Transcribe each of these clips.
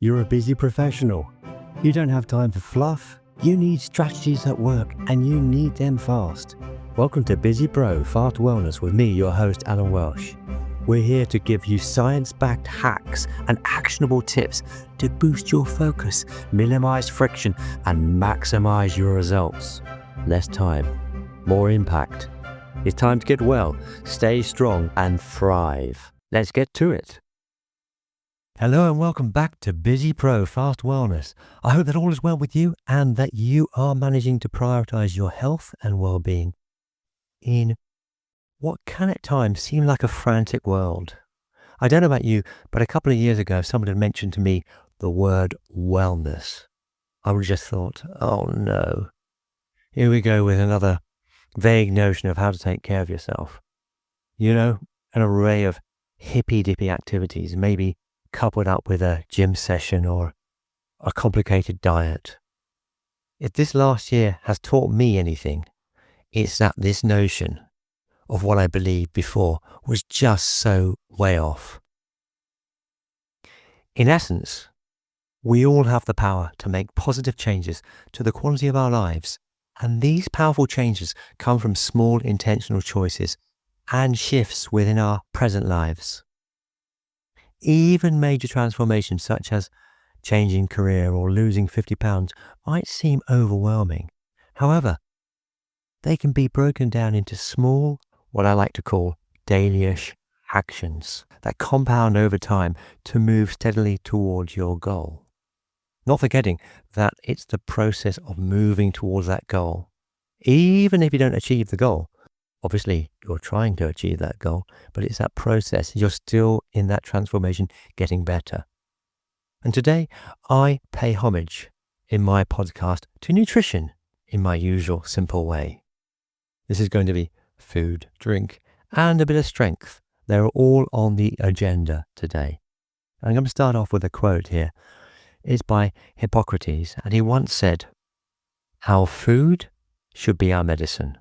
You're a busy professional. You don't have time for fluff. You need strategies that work, and you need them fast. Welcome to Busy Pro Fast Wellness with me, your host, Alan Welch. We're here to give you science-backed hacks and actionable tips to boost your focus, minimize friction, and maximize your results. Less time, more impact. It's time to get well, stay strong, and thrive. Let's get to it. Hello and welcome back to Busy Pro Fast Wellness. I hope that all is well with you and that you are managing to prioritize your health and well-being in what can at times seem like a frantic world. I don't know about you, but a couple of years ago, someone had mentioned to me the word wellness. I would have just thought, oh no, here we go with another vague notion of how to take care of yourself. You know, an array of hippy-dippy activities, maybe coupled up with a gym session or a complicated diet. If this last year has taught me anything, it's that this notion of what I believed before was just so way off. In essence, we all have the power to make positive changes to the quality of our lives, and these powerful changes come from small intentional choices and shifts within our present lives. Even major transformations such as changing career or losing 50 pounds might seem overwhelming. However, they can be broken down into small, what I like to call daily-ish actions that compound over time to move steadily towards your goal. Not forgetting that it's the process of moving towards that goal. Even if you don't achieve the goal, obviously, you're trying to achieve that goal, but it's that process. You're still in that transformation, getting better. And today, I pay homage in my podcast to nutrition in my usual simple way. This is going to be food, drink, and a bit of strength. They're all on the agenda today. I'm going to start off with a quote here. It's by Hippocrates, and he once said, "Our food should be our medicine,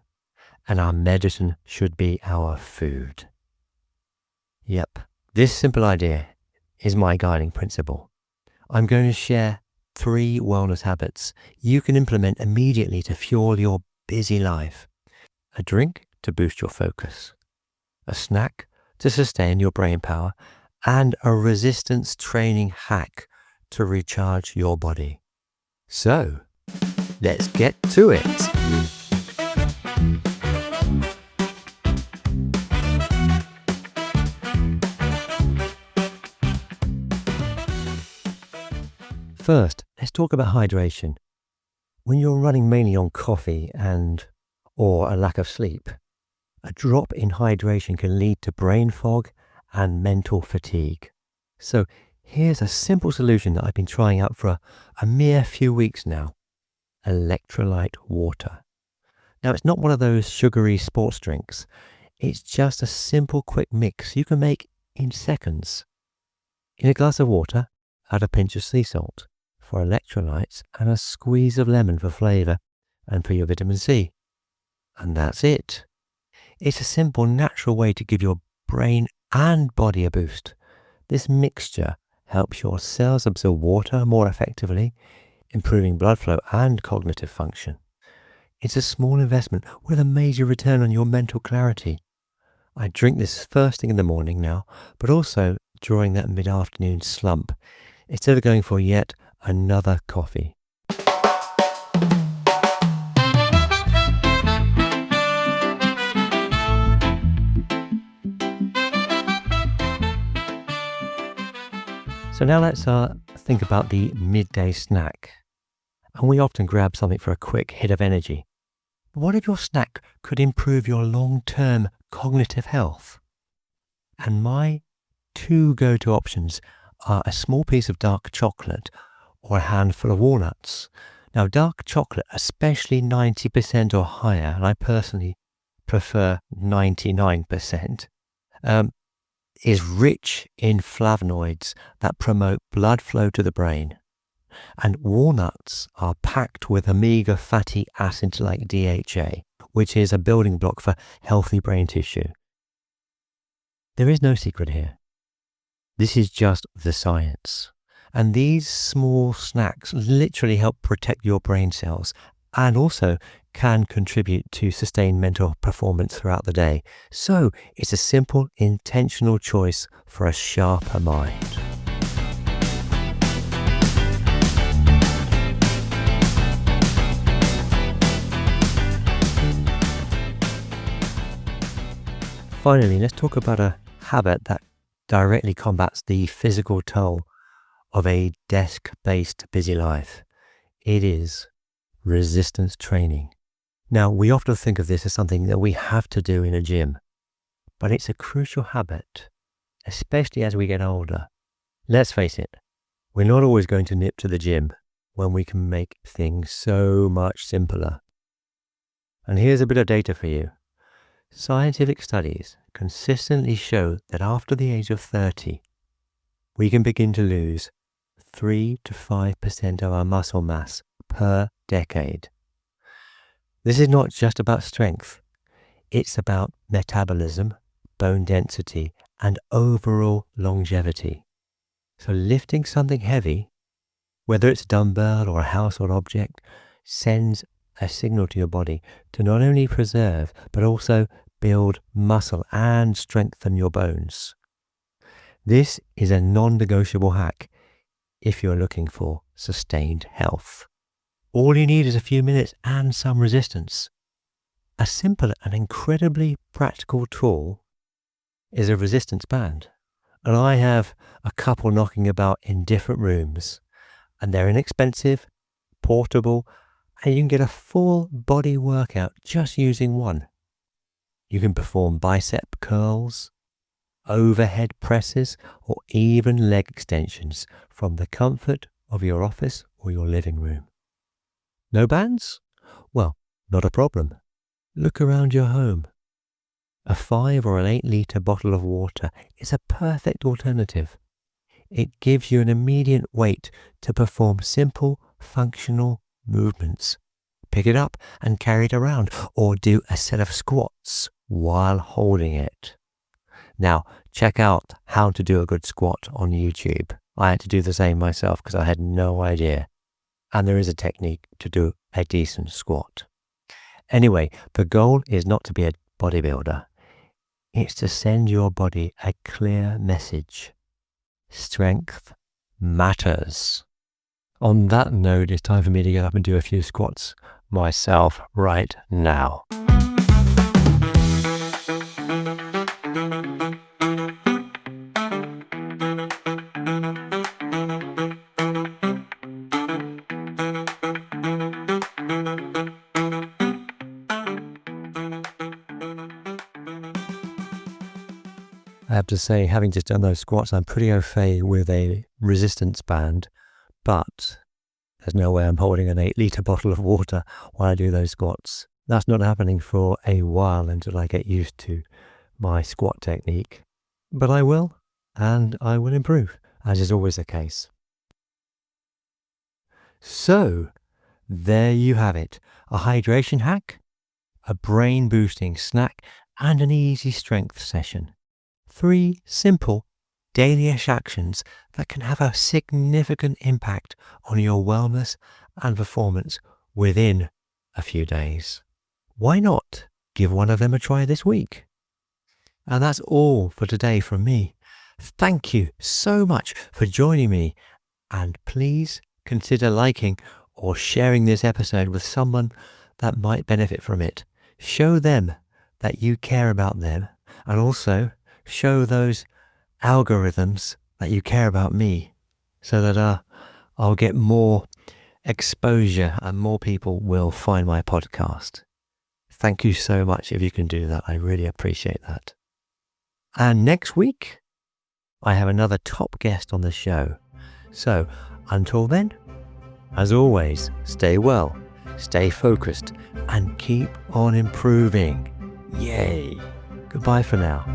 and our medicine should be our food." Yep, this simple idea is my guiding principle. I'm going to share 3 wellness habits you can implement immediately to fuel your busy life. A drink to boost your focus, a snack to sustain your brain power, and a resistance training hack to recharge your body. So, let's get to it. First, let's talk about hydration. When you're running mainly on coffee or a lack of sleep, a drop in hydration can lead to brain fog and mental fatigue. So here's a simple solution that I've been trying out for a mere few weeks now. Electrolyte water. Now, it's not one of those sugary sports drinks. It's just a simple quick mix you can make in seconds. In a glass of water, add a pinch of sea salt for electrolytes and a squeeze of lemon for flavor and for your vitamin C. And that's it. It's a simple, natural way to give your brain and body a boost. This mixture helps your cells absorb water more effectively, improving blood flow and cognitive function. It's a small investment with a major return on your mental clarity. I drink this first thing in the morning now, but also during that mid-afternoon slump, instead of going for yet another coffee. So now let's think about the midday snack. And we often grab something for a quick hit of energy. But what if your snack could improve your long-term cognitive health? And my 2 go-to options are a small piece of dark chocolate or a handful of walnuts. Now, dark chocolate, especially 90% or higher, and I personally prefer 99%, is rich in flavonoids that promote blood flow to the brain. And walnuts are packed with omega fatty acids like DHA, which is a building block for healthy brain tissue. There is no secret here. This is just the science. And these small snacks literally help protect your brain cells and also can contribute to sustained mental performance throughout the day. So it's a simple, intentional choice for a sharper mind. Finally, let's talk about a habit that directly combats the physical toll of a desk-based busy life. It is resistance training. Now, we often think of this as something that we have to do in a gym, but it's a crucial habit, especially as we get older. Let's face it, we're not always going to nip to the gym when we can make things so much simpler. And here's a bit of data for you. Scientific studies consistently show that after the age of 30, we can begin to lose 3 to 5% of our muscle mass per decade. This is not just about strength. It's about metabolism, bone density, and overall longevity. So lifting something heavy, whether it's a dumbbell or a household object, sends a signal to your body to not only preserve, but also build muscle and strengthen your bones. This is a non-negotiable hack if you're looking for sustained health. All you need is a few minutes and some resistance. A simple and incredibly practical tool is a resistance band. And I have a couple knocking about in different rooms. And they're inexpensive, portable, and you can get a full body workout just using one. You can perform bicep curls, overhead presses, or even leg extensions from the comfort of your office or your living room. No bands? Well, not a problem. Look around your home. A 5 or an 8 litre bottle of water is a perfect alternative. It gives you an immediate weight to perform simple, functional movements. Pick it up and carry it around, or do a set of squats while holding it. Now, check out how to do a good squat on YouTube. I had to do the same myself because I had no idea. And there is a technique to do a decent squat. Anyway, the goal is not to be a bodybuilder. It's to send your body a clear message. Strength matters. On that note, it's time for me to get up and do a few squats myself right now. I have to say, having just done those squats, I'm pretty au fait with a resistance band, but there's no way I'm holding an 8 litre bottle of water while I do those squats. That's not happening for a while until I get used to my squat technique. But I will, and I will improve, as is always the case. So, there you have it. A hydration hack, a brain-boosting snack, and an easy strength session. 3 simple, daily-ish actions that can have a significant impact on your wellness and performance within a few days. Why not give one of them a try this week? And that's all for today from me. Thank you so much for joining me, and please consider liking or sharing this episode with someone that might benefit from it. Show them that you care about them, and also show those algorithms that you care about me, so that I'll get more exposure and more people will find my podcast. Thank you so much if you can do that. I really appreciate that. And next week, I have another top guest on the show. So until then, as always, stay well, stay focused, and keep on improving. Yay! Goodbye for now.